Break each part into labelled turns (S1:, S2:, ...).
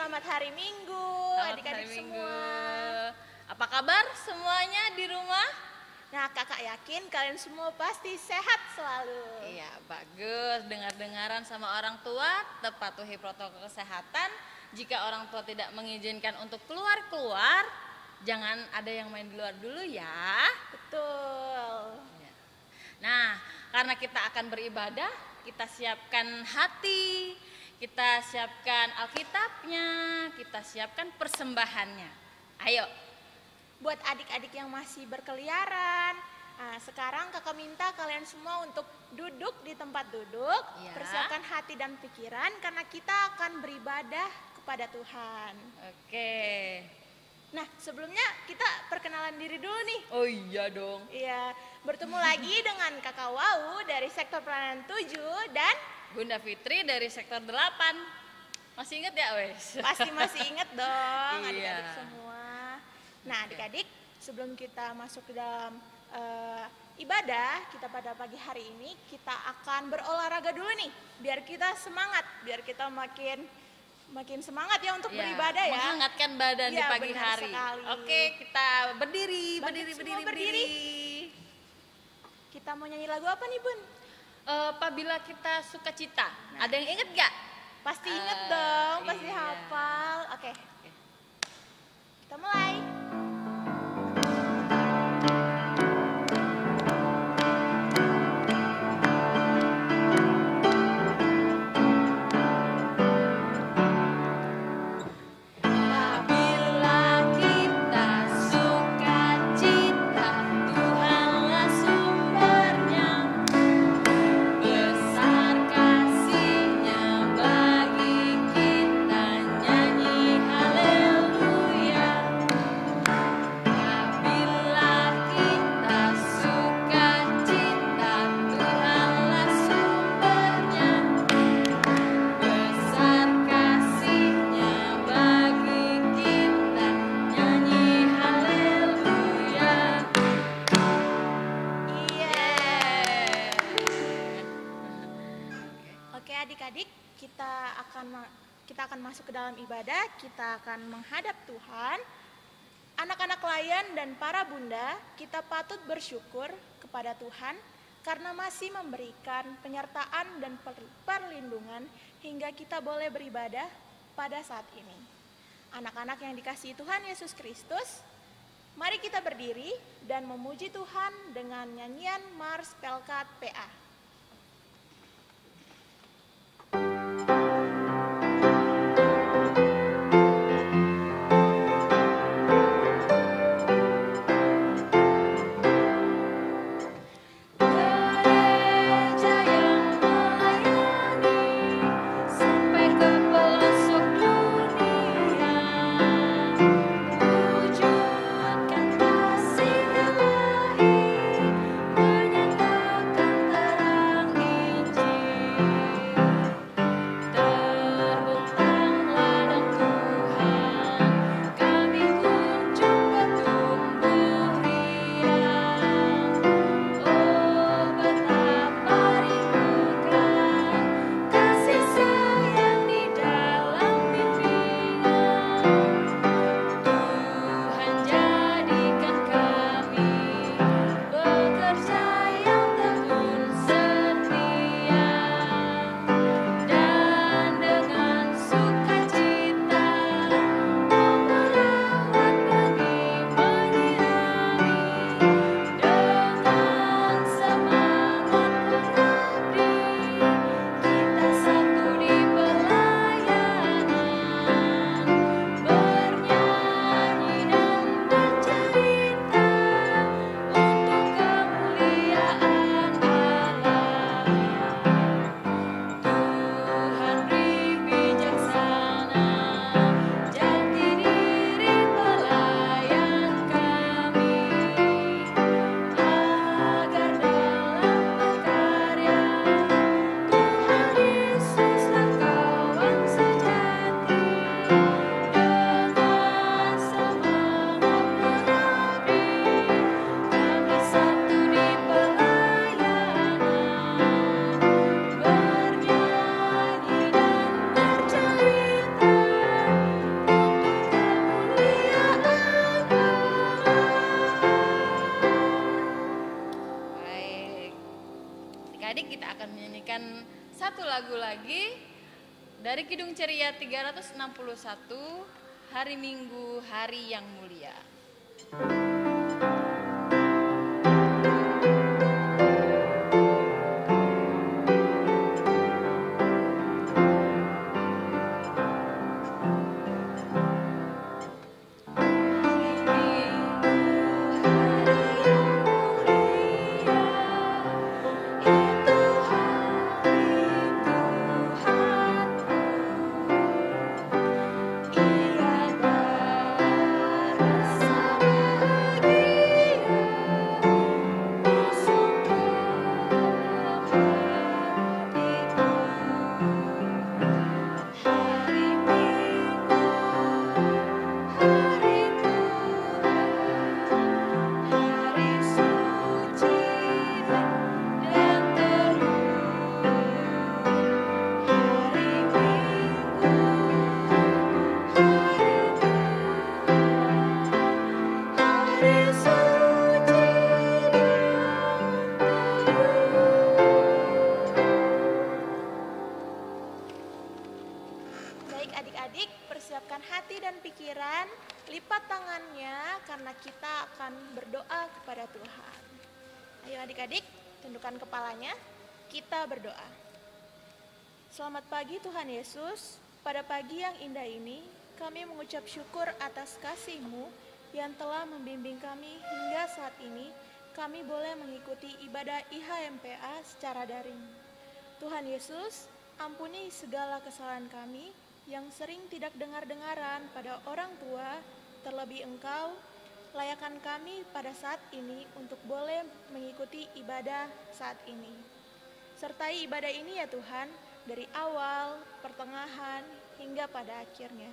S1: selamat hari Minggu adik-adik semua.
S2: Apa kabar semuanya di rumah?
S1: Nah, kakak yakin kalian semua pasti sehat selalu.
S2: Iya, bagus. Dengar-dengaran sama orang tua, patuhi protokol kesehatan. Jika orang tua tidak mengizinkan untuk keluar-keluar, jangan ada yang main di luar dulu ya.
S1: Betul.
S2: Nah, karena kita akan beribadah, kita siapkan hati, kita siapkan Alkitabnya, kita siapkan persembahannya. Ayo.
S1: Buat adik-adik yang masih berkeliaran, sekarang kakak minta kalian semua untuk duduk di tempat duduk,
S2: Ya.
S1: Persiapkan hati dan pikiran karena kita akan beribadah kepada Tuhan.
S2: Oke.
S1: Nah, sebelumnya kita perkenalan diri dulu nih.
S2: Oh iya dong.
S1: Iya, bertemu lagi dengan kakak Wau dari sektor pelayanan 7 dan
S2: Bunda Fitri dari sektor 8. Masih inget ya, wes?
S1: pasti masih inget dong
S2: Iya.
S1: adik-adik semua. Nah, adik-adik, sebelum kita masuk ke dalam ibadah kita pada pagi hari ini, kita akan berolahraga dulu nih, biar kita semangat, biar kita makin semangat ya untuk beribadah ya.
S2: Menghangatkan badan di
S1: Iya,
S2: pagi
S1: benar
S2: hari.
S1: sekali.
S2: Oke, kita berdiri.
S1: Berdiri. Kita mau nyanyi lagu apa nih, Bun?
S2: Apabila kita suka cita. Ada yang inget gak?
S1: Pasti inget dong, pasti
S2: iya.
S1: hafal. Oke. Kita mulai.
S2: Apabila kita suka cita, Tuhanlah sumbernya. Besar kasih-Nya bagi kita, nyanyi haleluya. Apabila kita suka cita, Tuhanlah sumbernya. Besar kasih-Nya bagi kita, nyanyi haleluya.
S1: Iya. Oke adik-adik, kita akan masuk ke dalam ibadah, kita akan menghadap Tuhan. Anak-anak layan dan para bunda, kita patut bersyukur kepada Tuhan karena masih memberikan penyertaan dan perlindungan hingga kita boleh beribadah pada saat ini. Anak-anak yang dikasihi Tuhan Yesus Kristus, mari kita berdiri dan memuji Tuhan dengan nyanyian Mars Pelkat PA.
S2: Gereja yang melayani sampai ke pelosok dunia, wujudkan kasih ilahi, menyatakan adik-adik kita akan menyanyikan satu lagu lagi dari Kidung Ceria 361, Hari Minggu, Hari yang Mulia.
S1: Baik adik-adik, persiapkan hati dan pikiran, lipat tangannya karena kita akan berdoa kepada Tuhan. Ayo adik-adik, tundukkan kepalanya, kita berdoa. Selamat pagi Tuhan Yesus, pada pagi yang indah ini kami mengucap syukur atas kasih-Mu yang telah membimbing kami hingga saat ini kami boleh mengikuti ibadah IHMPA secara daring. Tuhan Yesus, ampuni segala kesalahan kami yang sering tidak dengar-dengaran pada orang tua, terlebih Engkau, layakan kami pada saat ini untuk boleh mengikuti ibadah saat ini. Sertai ibadah ini ya Tuhan, dari awal, pertengahan, hingga pada akhirnya.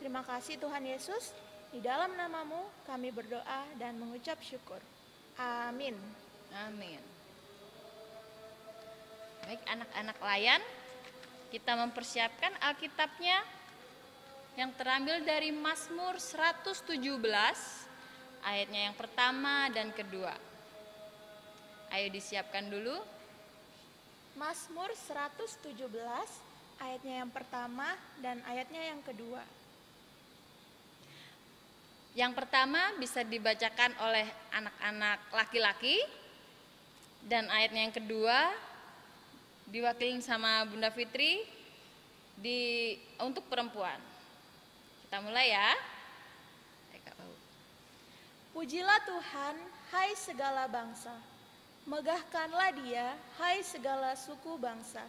S1: Terima kasih Tuhan Yesus, di dalam nama-Mu kami berdoa dan mengucap syukur. Amin.
S2: Amin. Baik anak-anak layan, kita mempersiapkan Alkitabnya yang terambil dari Mazmur 117 ayatnya yang pertama dan kedua. Ayo disiapkan dulu.
S1: Mazmur 117 ayatnya yang pertama dan ayatnya yang kedua.
S2: Yang pertama bisa dibacakan oleh anak-anak laki-laki dan ayatnya yang kedua diwakilin sama Bunda Fitri untuk perempuan. Kita mulai ya.
S1: Pujilah Tuhan, hai segala bangsa. Megahkanlah Dia, hai segala suku bangsa.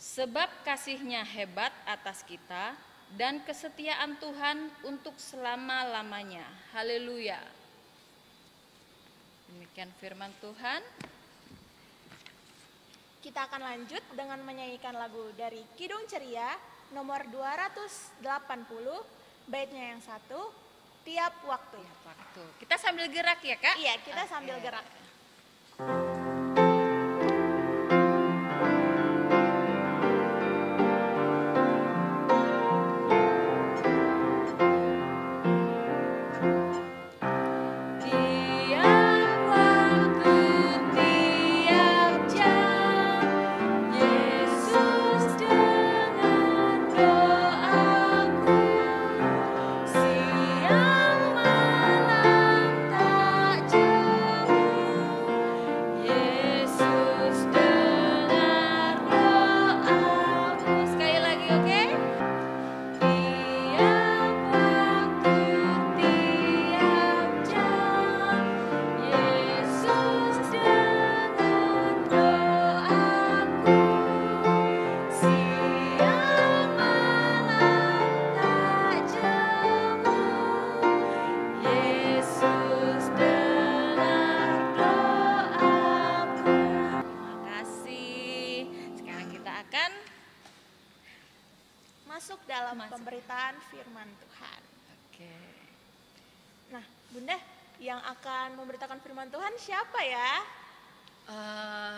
S2: Sebab kasih-Nya hebat atas kita dan kesetiaan Tuhan untuk selama-lamanya. Haleluya. Demikian firman Tuhan.
S1: Kita akan lanjut dengan menyanyikan lagu dari Kidung Ceria nomor 280, baitnya yang 1, Tiap Waktu.
S2: Tiap waktu. Kita sambil gerak ya Kak?
S1: Iya, kita sambil gerak. Masuk dalam pemberitaan firman Tuhan.
S2: Oke.
S1: Nah, Bunda, yang akan memberitakan firman Tuhan siapa ya?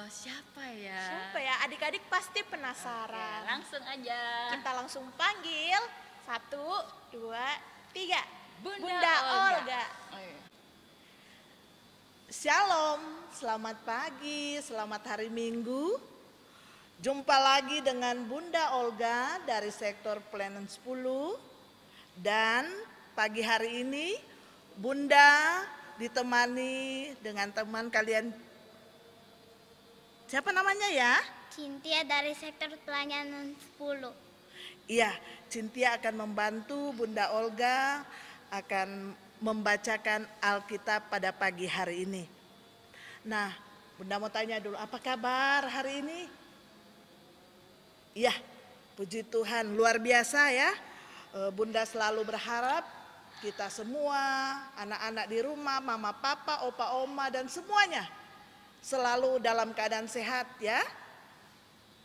S2: Siapa ya?
S1: Siapa ya? Adik-adik pasti penasaran.
S2: Oke, langsung aja.
S1: Kita langsung panggil. 1, 2, 3.
S2: Bunda Olga.
S1: Olga.
S2: Oh, iya.
S3: Shalom, selamat pagi, selamat hari Minggu. Jumpa lagi dengan Bunda Olga dari sektor pelayanan 10. Dan pagi hari ini Bunda ditemani dengan teman kalian. Siapa namanya ya?
S4: Cynthia dari sektor pelayanan 10.
S3: Iya, Cynthia akan membantu Bunda Olga akan membacakan Alkitab pada pagi hari ini. Nah, Bunda mau tanya dulu, apa kabar hari ini? Iya, puji Tuhan, luar biasa ya. Bunda selalu berharap kita semua, anak-anak di rumah, mama, papa, opa, oma, dan semuanya selalu dalam keadaan sehat ya.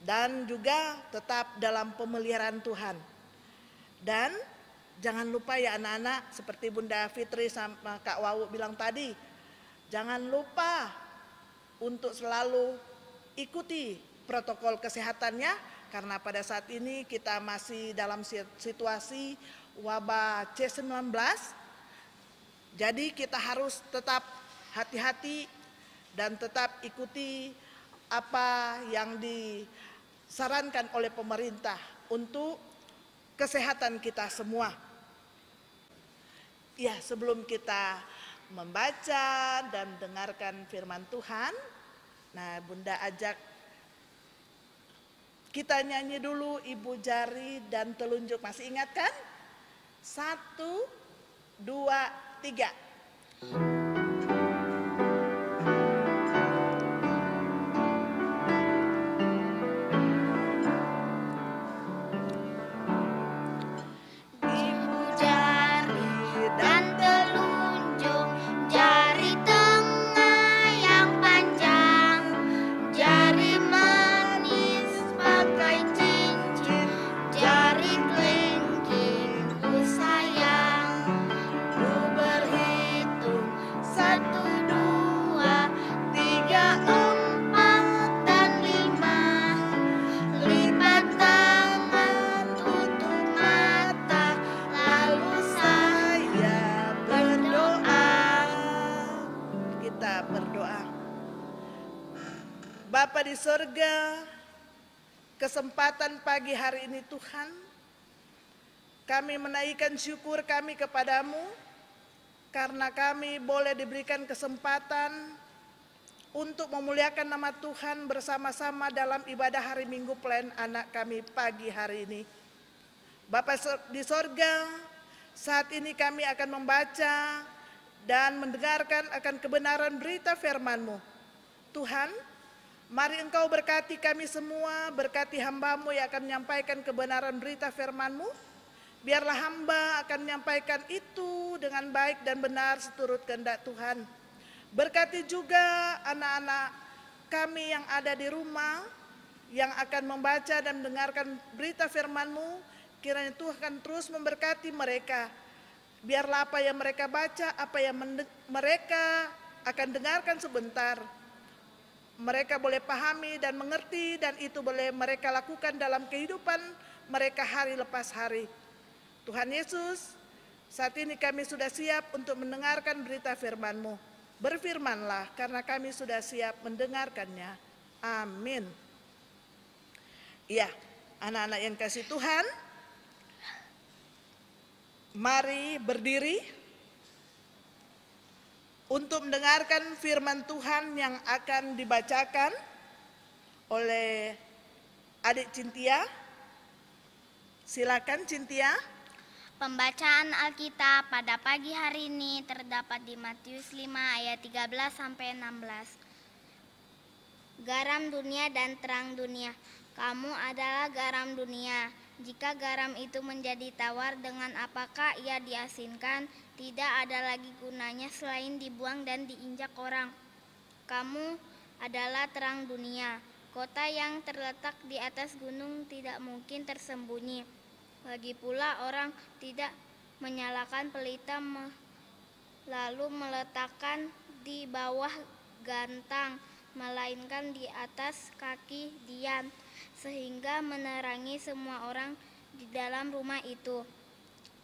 S3: Dan juga tetap dalam pemeliharaan Tuhan. Dan jangan lupa ya anak-anak, seperti Bunda Fitri sama Kak Wawu bilang tadi, jangan lupa untuk selalu ikuti protokol kesehatannya, karena pada saat ini kita masih dalam situasi wabah C19. Jadi kita harus tetap hati-hati dan tetap ikuti apa yang disarankan oleh pemerintah untuk kesehatan kita semua. Ya, sebelum kita membaca dan dengarkan firman Tuhan, nah Bunda ajak kita nyanyi dulu Ibu Jari dan Telunjuk. Masih ingat kan? 1, 2, 3. Bapa di sorga, kesempatan pagi hari ini Tuhan, kami menaikkan syukur kami kepadamu, karena kami boleh diberikan kesempatan untuk memuliakan nama Tuhan bersama-sama dalam ibadah hari Minggu pelayan anak kami pagi hari ini. Bapa di sorga, saat ini kami akan membaca dan mendengarkan akan kebenaran berita firman-Mu. Tuhan, mari Engkau berkati kami semua, berkati hamba-Mu yang akan menyampaikan kebenaran berita firman-Mu. Biarlah hamba akan menyampaikan itu dengan baik dan benar seturut kehendak Tuhan. Berkati juga anak-anak kami yang ada di rumah, yang akan membaca dan mendengarkan berita firman-Mu. Kiranya Tuhan terus memberkati mereka. Biarlah apa yang mereka baca, apa yang mereka akan dengarkan sebentar, mereka boleh pahami dan mengerti, dan itu boleh mereka lakukan dalam kehidupan mereka hari lepas hari. Tuhan Yesus, saat ini kami sudah siap untuk mendengarkan berita firman-Mu. Berfirmanlah, karena kami sudah siap mendengarkannya. Amin. Iya, anak-anak yang kasih Tuhan, mari berdiri untuk mendengarkan firman Tuhan yang akan dibacakan oleh adik Cynthia. Silakan Cynthia.
S4: Pembacaan Alkitab pada pagi hari ini terdapat di Matius 5 ayat 13 sampai 16. Garam dunia dan terang dunia. Kamu adalah garam dunia. Jika garam itu menjadi tawar, dengan apakah ia diasinkan? Tidak ada lagi gunanya selain dibuang dan diinjak orang. Kamu adalah terang dunia. Kota yang terletak di atas gunung tidak mungkin tersembunyi. Lagi pula orang tidak menyalakan pelita lalu meletakkan di bawah gantang, melainkan di atas kaki dian, sehingga menerangi semua orang di dalam rumah itu.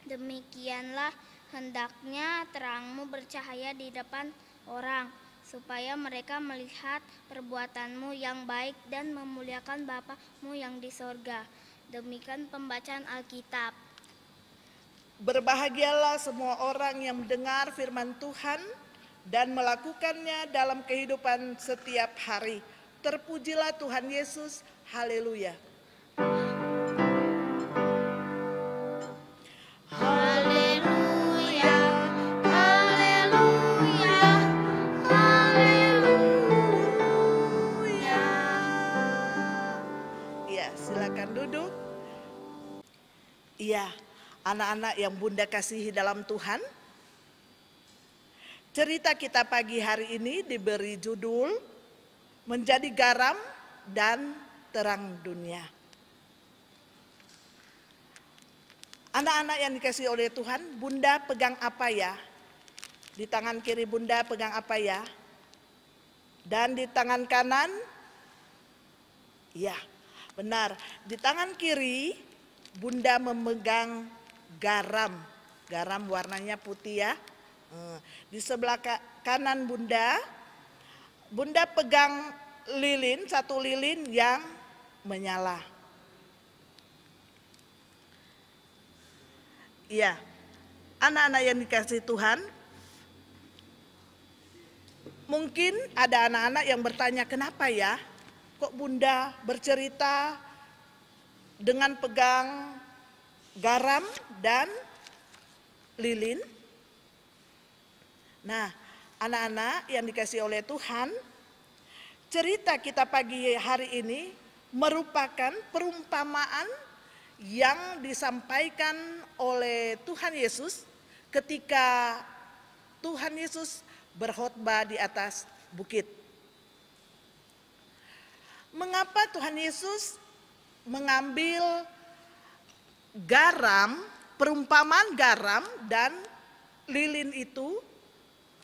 S4: Demikianlah hendaknya terangmu bercahaya di depan orang, supaya mereka melihat perbuatanmu yang baik dan memuliakan Bapamu yang di sorga. Demikian pembacaan Alkitab.
S3: Berbahagialah semua orang yang mendengar firman Tuhan dan melakukannya dalam kehidupan setiap hari. Terpujilah Tuhan Yesus, haleluya.
S4: Haleluya, haleluya, haleluya.
S3: Ya, silakan duduk. Iya, anak-anak yang Bunda kasihi dalam Tuhan, cerita kita pagi hari ini diberi judul Menjadi Garam dan Terang Dunia. Anak-anak yang dikasihi oleh Tuhan, Bunda pegang apa ya? Di tangan kiri Bunda pegang apa ya? Dan di tangan kanan? Ya, benar. Di tangan kiri Bunda memegang garam. Garam warnanya putih ya. Di sebelah kanan Bunda pegang lilin, satu lilin yang menyala. Iya, anak-anak yang dikasihi Tuhan, mungkin ada anak-anak yang bertanya, kenapa ya kok Bunda bercerita dengan pegang garam dan lilin? Nah, anak-anak yang dikasihi oleh Tuhan, cerita kita pagi hari ini merupakan perumpamaan yang disampaikan oleh Tuhan Yesus ketika Tuhan Yesus berkhotbah di atas bukit. Mengapa Tuhan Yesus mengambil garam, perumpamaan garam dan lilin itu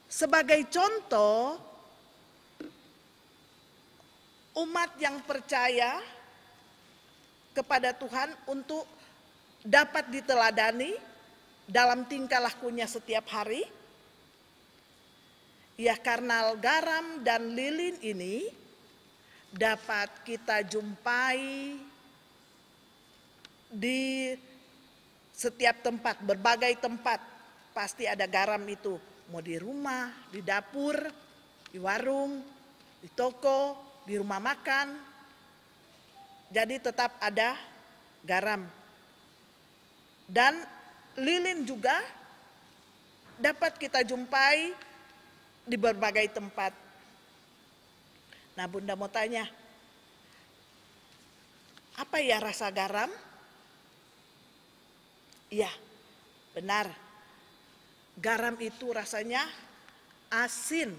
S3: sebagai contoh umat yang percaya kepada Tuhan untuk dapat diteladani dalam tingkah lakunya setiap hari? Ya, karena garam dan lilin ini dapat kita jumpai di setiap tempat, berbagai tempat pasti ada garam itu. Mau di rumah, di dapur, di warung, di toko, di rumah makan. Jadi tetap ada garam. Dan lilin juga dapat kita jumpai di berbagai tempat. Nah, Bunda mau tanya, apa ya rasa garam? Iya, benar. Garam itu rasanya asin.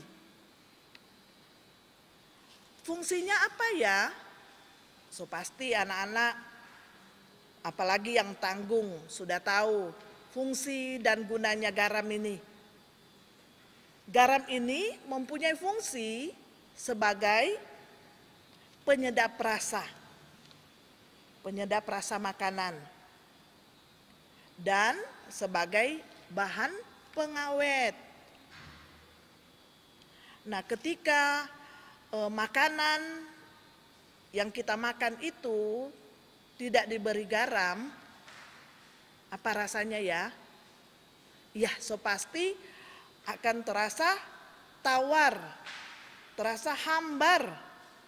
S3: Fungsinya apa ya? So pasti anak-anak, apalagi yang tanggung, sudah tahu fungsi dan gunanya garam ini. Garam ini mempunyai fungsi sebagai penyedap rasa makanan, dan sebagai bahan pengawet. Nah, ketika makanan yang kita makan itu tidak diberi garam, apa rasanya ya? Ya, so pasti akan terasa tawar, terasa hambar,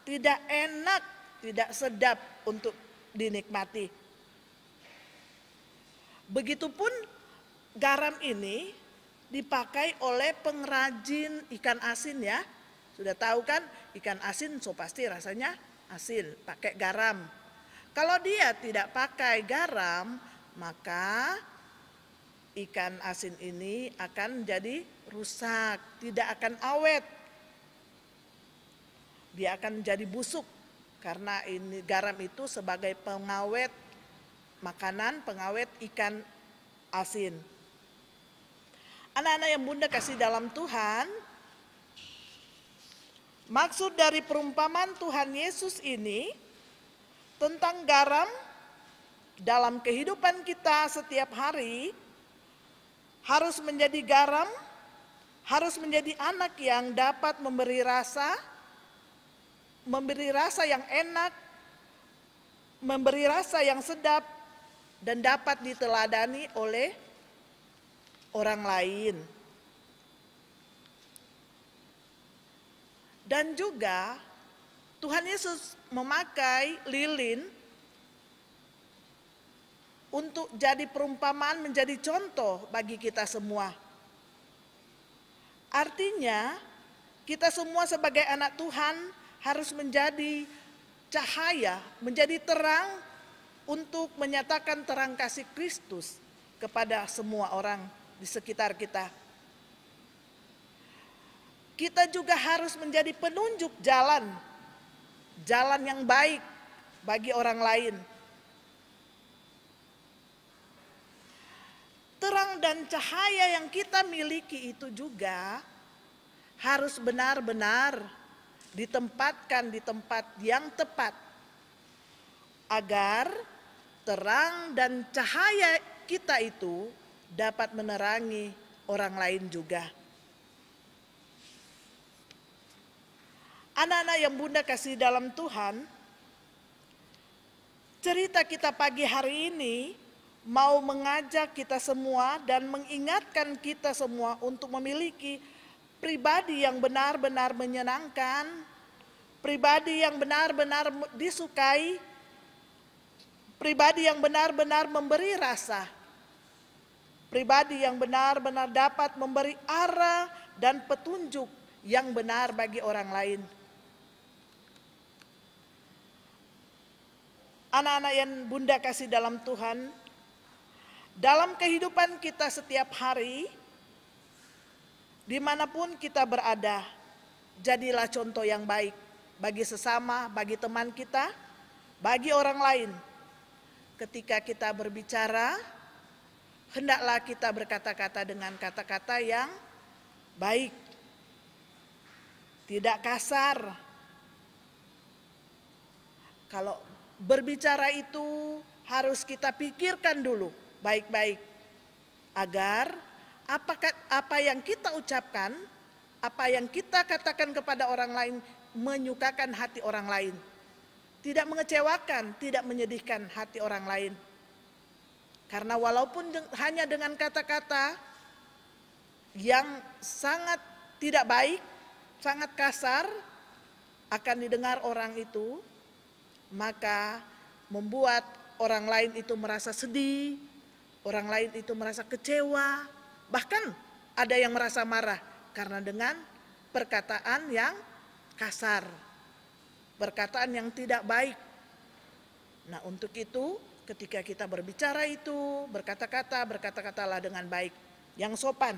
S3: tidak enak, tidak sedap untuk dinikmati. Begitupun garam ini dipakai oleh pengrajin ikan asin ya. Sudah tahu kan ikan asin so pasti rasanya asin, pakai garam. Kalau dia tidak pakai garam, maka ikan asin ini akan jadi rusak, tidak akan awet. Dia akan jadi busuk karena ini garam itu sebagai pengawet makanan, pengawet ikan asin. Anak-anak yang Bunda kasih dalam Tuhan, maksud dari perumpamaan Tuhan Yesus ini tentang garam dalam kehidupan kita setiap hari harus menjadi garam harus menjadi anak yang dapat memberi rasa yang enak, memberi rasa yang sedap, dan dapat diteladani oleh orang lain. Dan juga Tuhan Yesus memakai lilin untuk jadi perumpamaan, menjadi contoh bagi kita semua. Artinya kita semua sebagai anak Tuhan harus menjadi cahaya, menjadi terang untuk menyatakan terang kasih Kristus kepada semua orang di sekitar kita. Kita juga harus menjadi penunjuk jalan yang baik bagi orang lain. Terang dan cahaya yang kita miliki itu juga harus benar-benar ditempatkan di tempat yang tepat, agar terang dan cahaya kita itu dapat menerangi orang lain juga. Anak-anak yang Bunda kasih dalam Tuhan, cerita kita pagi hari ini mau mengajak kita semua dan mengingatkan kita semua untuk memiliki pribadi yang benar-benar menyenangkan, pribadi yang benar-benar disukai, pribadi yang benar-benar memberi rasa, pribadi yang benar-benar dapat memberi arah dan petunjuk yang benar bagi orang lain. Anak-anak yang Bunda kasih dalam Tuhan, dalam kehidupan kita setiap hari, dimanapun kita berada, jadilah contoh yang baik bagi sesama, bagi teman kita, bagi orang lain. Ketika kita berbicara, hendaklah kita berkata-kata dengan kata-kata yang baik, tidak kasar. Kalau berbicara itu harus kita pikirkan dulu baik-baik, agar apa yang kita ucapkan, apa yang kita katakan kepada orang lain menyukakan hati orang lain, tidak mengecewakan, tidak menyedihkan hati orang lain. Karena walaupun hanya dengan kata-kata yang sangat tidak baik, sangat kasar, akan didengar orang itu, maka membuat orang lain itu merasa sedih, orang lain itu merasa kecewa, bahkan ada yang merasa marah karena dengan perkataan yang kasar, perkataan yang tidak baik. Nah, untuk itu ketika kita berbicara itu, berkata-katalah dengan baik, yang sopan.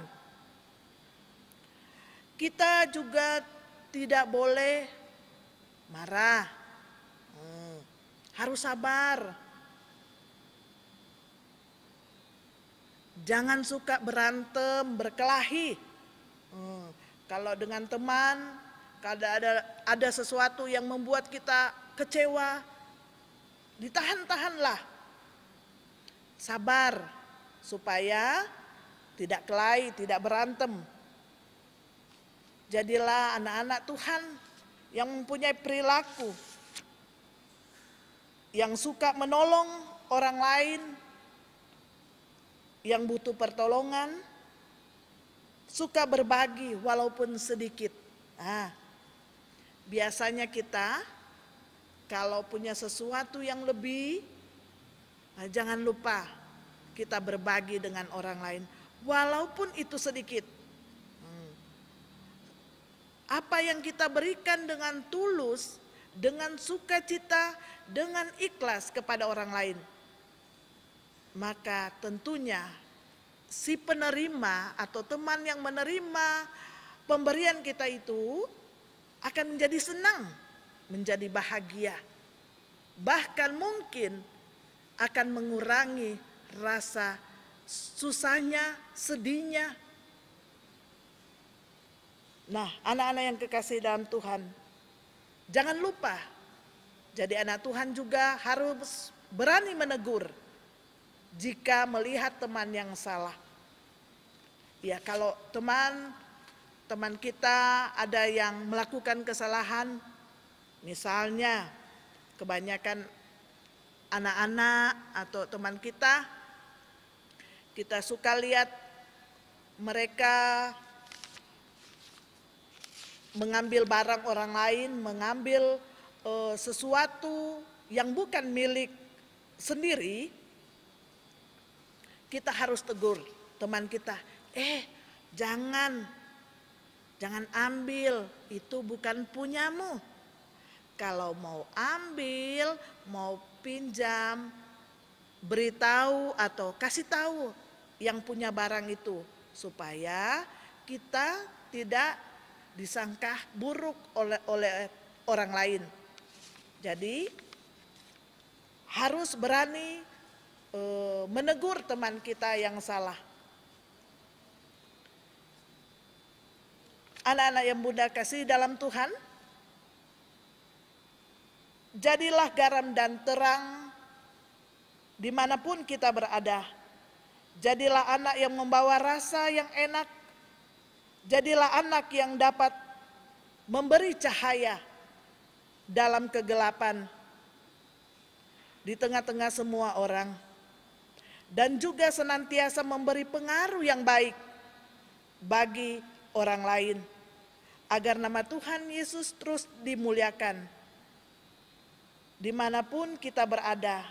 S3: Kita juga tidak boleh marah, harus sabar. Jangan suka berantem, berkelahi. Kalau dengan teman, kalau ada sesuatu yang membuat kita kecewa, ditahan-tahanlah. Sabar, supaya tidak kelahi, tidak berantem. Jadilah anak-anak Tuhan yang mempunyai perilaku, yang suka menolong orang lain yang butuh pertolongan, suka berbagi walaupun sedikit. Biasanya kita kalau punya sesuatu yang lebih, jangan lupa kita berbagi dengan orang lain walaupun itu sedikit. Apa yang kita berikan dengan tulus, dengan sukacita, dengan ikhlas kepada orang lain, maka tentunya si penerima atau teman yang menerima pemberian kita itu akan menjadi senang, menjadi bahagia, bahkan mungkin akan mengurangi rasa susahnya, sedihnya. Nah, anak-anak yang kekasih dalam Tuhan, jangan lupa, jadi anak Tuhan juga harus berani menegur jika melihat teman yang salah. Ya, kalau teman teman kita ada yang melakukan kesalahan, misalnya kebanyakan anak-anak atau teman kita suka lihat mereka mengambil barang orang lain, mengambil sesuatu yang bukan milik sendiri. Kita harus tegur teman kita, jangan ambil, itu bukan punyamu. Kalau mau ambil, mau pinjam, beritahu atau kasih tahu yang punya barang itu, supaya kita tidak disangka buruk oleh orang lain. Jadi harus berani menegur teman kita yang salah. Anak-anak yang Bunda kasih dalam Tuhan, jadilah garam dan terang dimanapun kita berada. Jadilah anak yang membawa rasa yang enak. Jadilah anak yang dapat memberi cahaya dalam kegelapan di tengah-tengah semua orang. Dan juga senantiasa memberi pengaruh yang baik bagi orang lain, agar nama Tuhan Yesus terus dimuliakan dimanapun kita berada,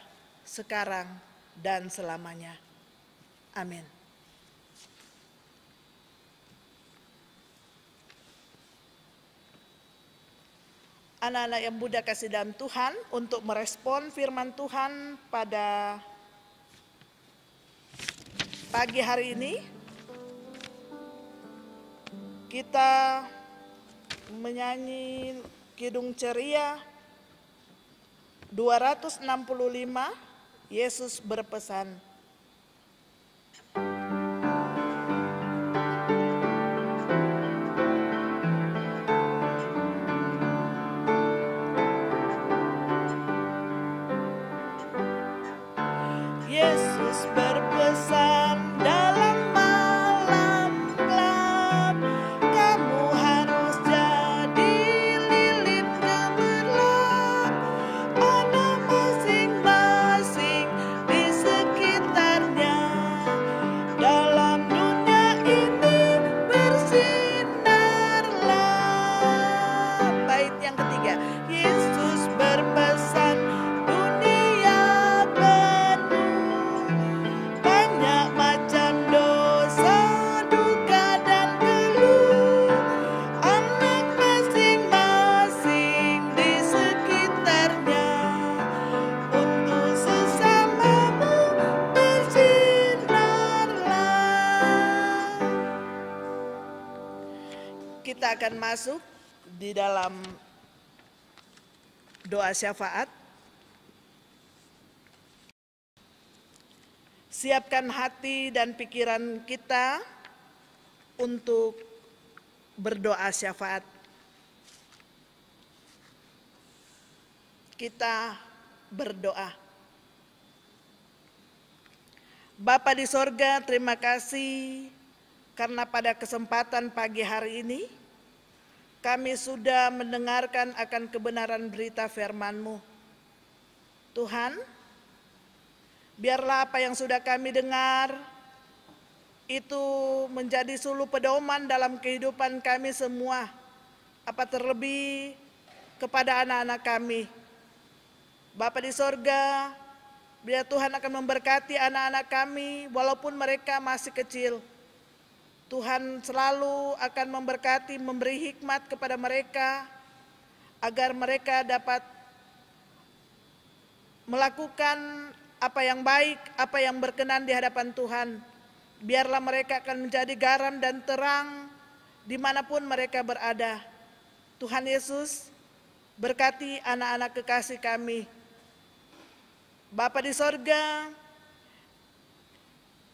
S3: sekarang dan selamanya. Amin. Anak-anak yang Bunda kasih dalam Tuhan, untuk merespon firman Tuhan pada pagi hari ini, kita menyanyi Kidung Ceria 265, Yesus berpesan. Yesus berpesan dalam malam gelap, kamu harus jadi lilin gemerlap. Anak masing-masing di sekitarnya, dalam dunia ini bersinarlah. Bait yang ketiga, Yesus berpesan, dunia penuh banyak macam dosa, duka dan keluh. Anak masing-masing di sekitarnya, untuk sesamamu bersinarlah. Kita akan masuk di dalam doa syafaat. Siapkan hati dan pikiran kita untuk berdoa syafaat. Kita berdoa. Bapa di sorga, terima kasih karena pada kesempatan pagi hari ini kami sudah mendengarkan akan kebenaran berita firman-Mu. Tuhan, biarlah apa yang sudah kami dengar itu menjadi suluh pedoman dalam kehidupan kami semua, apa terlebih kepada anak-anak kami. Bapa di sorga, biar Tuhan akan memberkati anak-anak kami walaupun mereka masih kecil. Tuhan selalu akan memberkati, memberi hikmat kepada mereka agar mereka dapat melakukan apa yang baik, apa yang berkenan di hadapan Tuhan. Biarlah mereka akan menjadi garam dan terang dimanapun mereka berada. Tuhan Yesus, berkati anak-anak kekasih kami. Bapa di sorga,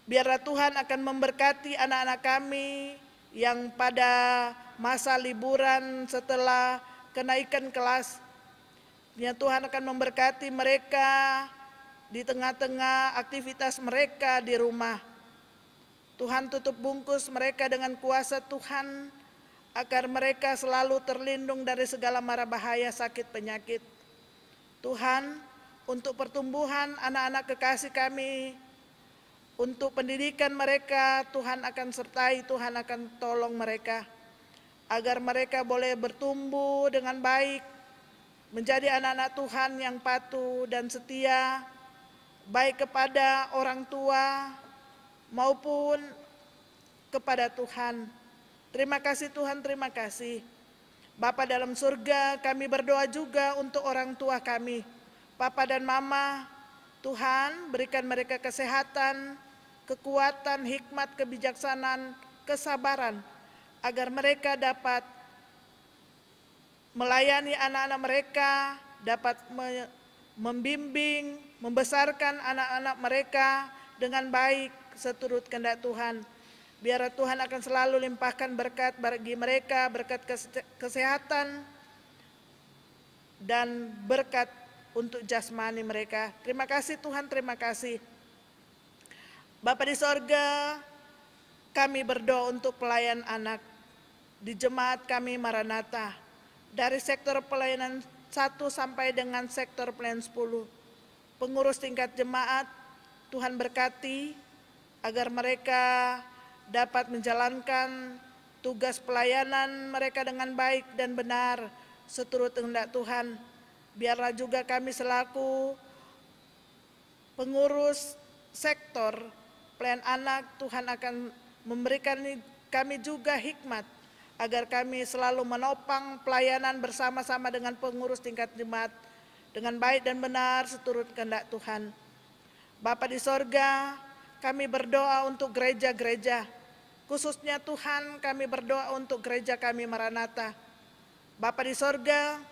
S3: biarlah Tuhan akan memberkati anak-anak kami yang pada masa liburan setelah kenaikan kelas. Ya, Tuhan akan memberkati mereka di tengah-tengah aktivitas mereka di rumah. Tuhan tutup bungkus mereka dengan kuasa Tuhan, agar mereka selalu terlindung dari segala mara bahaya sakit penyakit. Tuhan, untuk pertumbuhan anak-anak kekasih kami, untuk pendidikan mereka, Tuhan akan sertai, Tuhan akan tolong mereka, agar mereka boleh bertumbuh dengan baik, menjadi anak-anak Tuhan yang patuh dan setia, baik kepada orang tua maupun kepada Tuhan. Terima kasih Tuhan, terima kasih. Bapa dalam surga, kami berdoa juga untuk orang tua kami, Papa dan Mama. Tuhan, berikan mereka kesehatan, kekuatan, hikmat, kebijaksanaan, kesabaran, agar mereka dapat melayani anak-anak mereka, dapat membimbing, membesarkan anak-anak mereka dengan baik seturut kehendak Tuhan. Biar Tuhan akan selalu limpahkan berkat bagi mereka, berkat kesehatan dan berkat untuk jasmani mereka. Terima kasih Tuhan, terima kasih. Bapa di sorga, kami berdoa untuk pelayan anak di jemaat kami Maranatha, dari sektor pelayanan 1 sampai dengan sektor pelayanan 10. Pengurus tingkat jemaat, Tuhan berkati agar mereka dapat menjalankan tugas pelayanan mereka dengan baik dan benar seturut kehendak Tuhan. Biarlah juga kami selaku pengurus sektor pelayan anak, Tuhan akan memberikan kami juga hikmat agar kami selalu menopang pelayanan bersama-sama dengan pengurus tingkat jemaat dengan baik dan benar seturut kehendak Tuhan. Bapa di sorga, kami berdoa untuk gereja-gereja, khususnya Tuhan kami berdoa untuk gereja kami Maranatha. Bapa di sorga,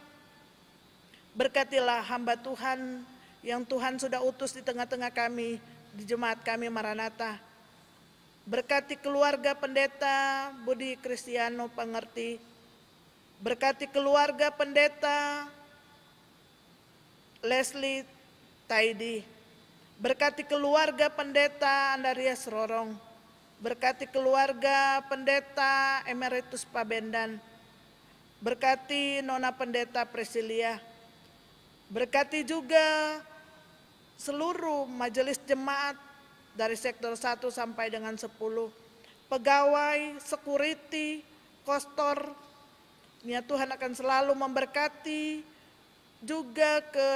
S3: berkatilah hamba Tuhan yang Tuhan sudah utus di tengah-tengah kami, di jemaat kami Maranatha. Berkati keluarga pendeta Budi Kristiano Pengerti, berkati keluarga pendeta Leslie Taidi, berkati keluarga pendeta Andarias Rorong, berkati keluarga pendeta Emeritus Pabendan, berkati Nona Pendeta Presilia, berkati juga seluruh majelis jemaat dari sektor 1 sampai dengan 10, pegawai, security, kostor. Ya Tuhan akan selalu memberkati juga ke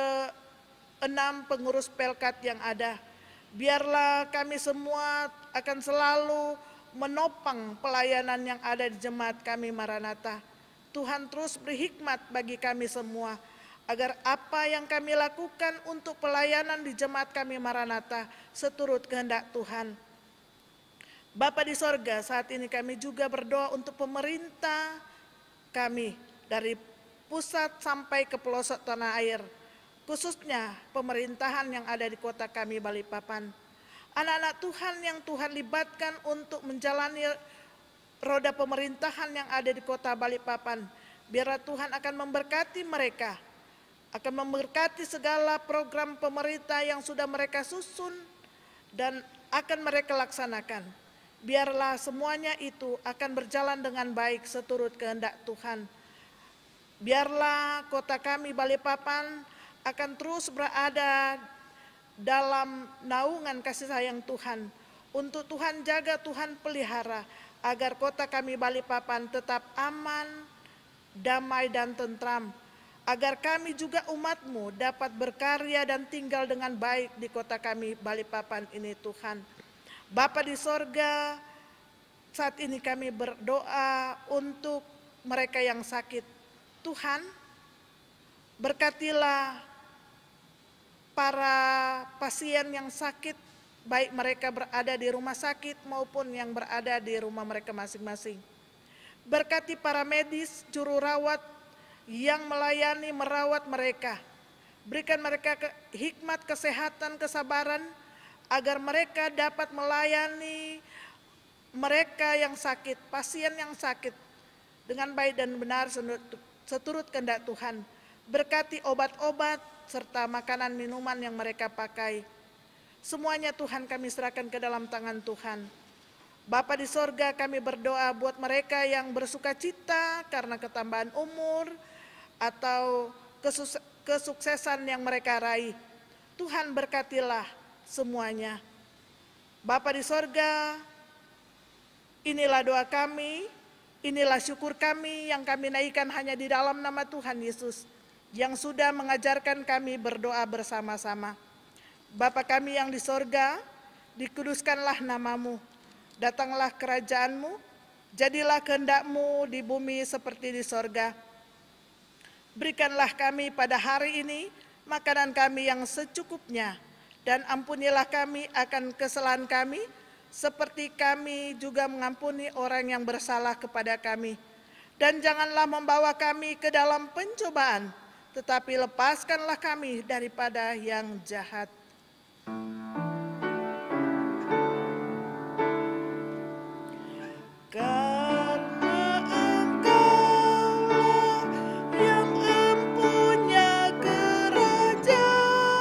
S3: 6 pengurus pelkat yang ada. Biarlah kami semua akan selalu menopang pelayanan yang ada di jemaat kami Maranatha. Tuhan terus beri hikmat bagi kami semua, agar apa yang kami lakukan untuk pelayanan di jemaat kami Maranatha seturut kehendak Tuhan. Bapa di sorga, saat ini kami juga berdoa untuk pemerintah kami dari pusat sampai ke pelosok tanah air, khususnya pemerintahan yang ada di kota kami Balikpapan. Anak-anak Tuhan yang Tuhan libatkan untuk menjalani roda pemerintahan yang ada di kota Balikpapan, biarlah Tuhan akan memberkati mereka, akan memberkati segala program pemerintah yang sudah mereka susun dan akan mereka laksanakan. Biarlah semuanya itu akan berjalan dengan baik seturut kehendak Tuhan. Biarlah kota kami Balikpapan akan terus berada dalam naungan kasih sayang Tuhan. Untuk Tuhan jaga, Tuhan pelihara, agar kota kami Balikpapan tetap aman, damai dan tentram, agar kami juga umat-Mu dapat berkarya dan tinggal dengan baik di kota kami Balikpapan ini Tuhan. Bapa di sorga, saat ini kami berdoa untuk mereka yang sakit. Tuhan, berkatilah para pasien yang sakit, baik mereka berada di rumah sakit maupun yang berada di rumah mereka masing-masing. Berkati para medis, juru rawat yang melayani merawat mereka. Berikan mereka hikmat, kesehatan, kesabaran, agar mereka dapat melayani mereka yang sakit, pasien yang sakit dengan baik dan benar seturut kehendak Tuhan. Berkati obat-obat serta makanan minuman yang mereka pakai. Semuanya Tuhan kami serahkan ke dalam tangan Tuhan. Bapa di sorga, kami berdoa buat mereka yang bersuka cita karena ketambahan umur atau kesuksesan yang mereka raih. Tuhan berkatilah semuanya. Bapa di sorga, inilah doa kami, inilah syukur kami yang kami naikkan hanya di dalam nama Tuhan Yesus yang sudah mengajarkan kami berdoa bersama-sama. Bapa kami yang di sorga, dikuduskanlah namamu, datanglah kerajaanmu, jadilah kehendak-mu di bumi seperti di sorga. Berikanlah kami pada hari ini makanan kami yang secukupnya, dan ampunilah kami akan kesalahan kami, seperti kami juga mengampuni orang yang bersalah kepada kami. Dan janganlah membawa kami ke dalam pencobaan, tetapi lepaskanlah kami daripada yang jahat. Karena Engkaulah yang empunya kerajaan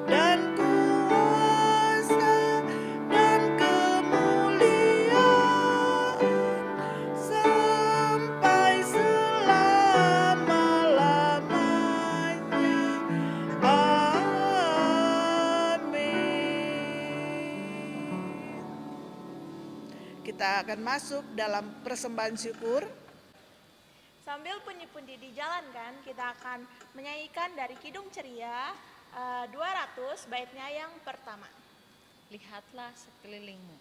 S3: dan kuasa dan kemuliaan sampai selama-lamanya. Kita akan masuk dalam persembahan syukur.
S1: Sambil pundi-pundi dijalankan, kita akan menyanyikan dari Kidung Ceria 200 baitnya yang pertama.
S2: Lihatlah sekelilingmu.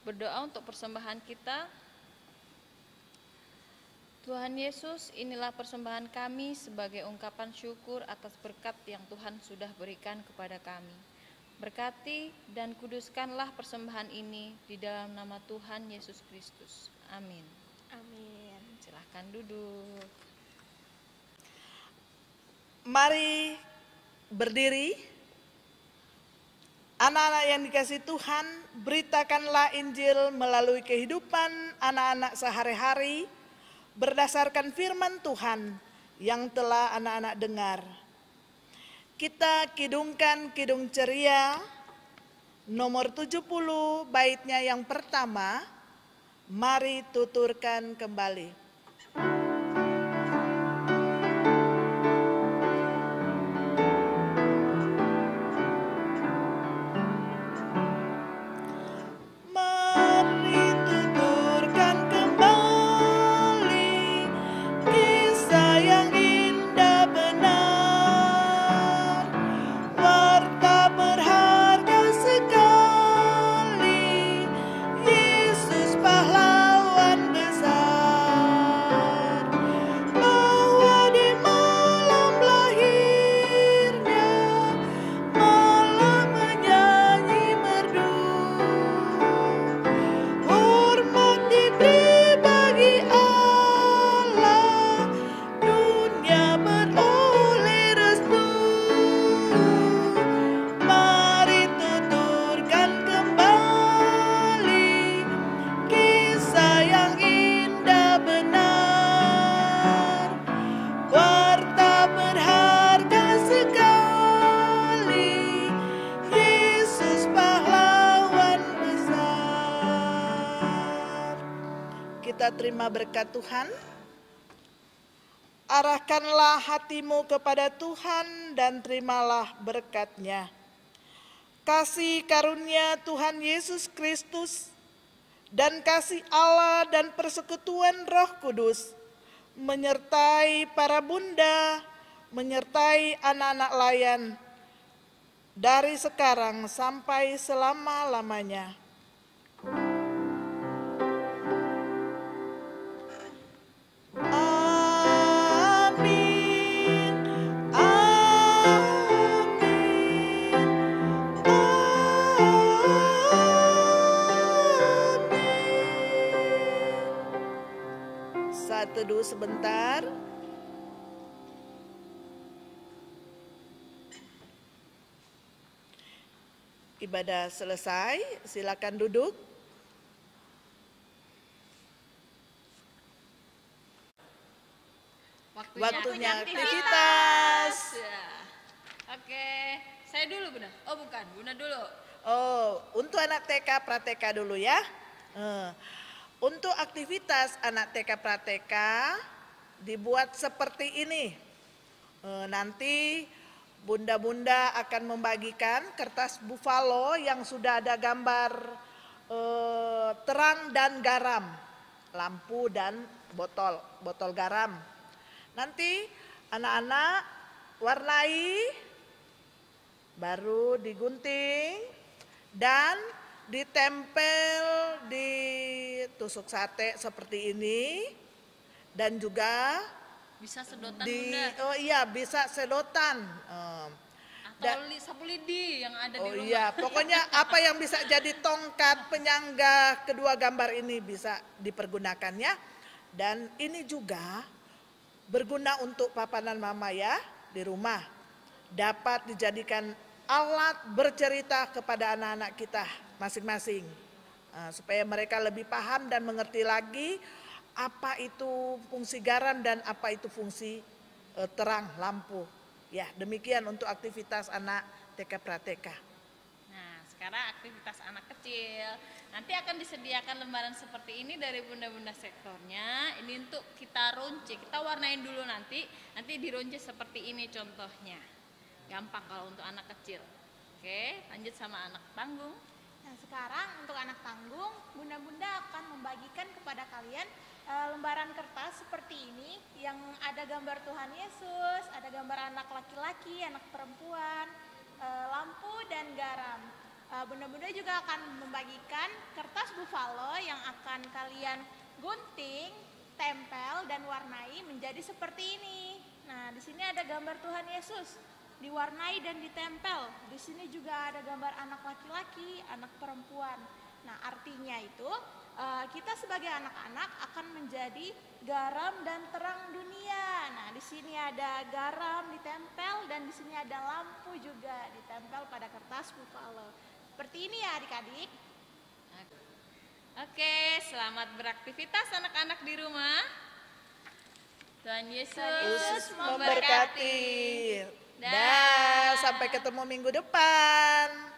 S2: Berdoa untuk persembahan kita. Tuhan Yesus, inilah persembahan kami sebagai ungkapan syukur atas berkat yang Tuhan sudah berikan kepada kami. Berkati dan kuduskanlah persembahan ini di dalam nama Tuhan Yesus Kristus. Amin.
S1: Amin.
S2: Silahkan duduk.
S3: Mari berdiri. Anak-anak yang dikasihi Tuhan, beritakanlah Injil melalui kehidupan anak-anak sehari-hari berdasarkan firman Tuhan yang telah anak-anak dengar. Kita kidungkan Kidung Ceria nomor 70 baitnya yang pertama. Mari tuturkan kembali. Terima berkat Tuhan. Arahkanlah hatimu kepada Tuhan dan terimalah berkat-Nya. Kasih karunia Tuhan Yesus Kristus dan kasih Allah dan persekutuan Roh Kudus menyertai para bunda, menyertai anak-anak layan dari sekarang sampai selama-lamanya. Amin. Amin. Amin. Saat teduh sebentar. Ibadah selesai, silakan duduk. Waktunya aktivitas.
S2: Ya. Oke, saya dulu Bunda. Oh bukan, Bunda dulu.
S3: Oh, untuk anak TK Prateka dulu ya. Untuk aktivitas anak TK Prateka dibuat seperti ini. Nanti bunda-bunda akan membagikan kertas buffalo yang sudah ada gambar terang dan garam, lampu dan botol garam. Nanti anak-anak warnai, baru digunting dan ditempel di tusuk sate seperti ini, dan juga
S2: Bisa sedotan Bunda.
S3: oh iya bisa sedotan.
S2: Atau sapu lidi yang ada di
S3: Oh
S2: rumah.
S3: iya, pokoknya apa yang bisa jadi tongkat penyangga kedua gambar ini bisa dipergunakan ya. Dan ini juga berguna untuk papanan mama ya di rumah. Dapat dijadikan alat bercerita kepada anak-anak kita masing-masing. Supaya mereka lebih paham dan mengerti lagi apa itu fungsi garam dan apa itu fungsi terang lampu. Ya, demikian untuk aktivitas anak TK Prateka.
S2: Nah, sekarang aktivitas anak kecil. Nanti akan disediakan lembaran seperti ini dari bunda-bunda sektornya. Ini untuk kita ronce, kita warnain dulu nanti dironce seperti ini contohnya. Gampang kalau untuk anak kecil. Oke, lanjut sama anak panggung.
S1: Nah, sekarang untuk anak tanggung, bunda-bunda akan membagikan kepada kalian lembaran kertas seperti ini yang ada gambar Tuhan Yesus, ada gambar anak laki-laki, anak perempuan, lampu dan garam. Bunda-bunda juga akan membagikan kertas buffalo yang akan kalian gunting, tempel dan warnai menjadi seperti ini. Nah, di sini ada gambar Tuhan Yesus, diwarnai dan ditempel. Di sini juga ada gambar anak laki-laki, anak perempuan. Nah, artinya itu kita sebagai anak-anak akan menjadi garam dan terang dunia. Nah, di sini ada garam ditempel dan di sini ada lampu juga ditempel pada kertas buffalo. Seperti ini ya adik-adik.
S2: Oke, selamat beraktivitas anak-anak di rumah. Tuhan Yesus
S3: Memberkati. Dah, sampai ketemu minggu depan.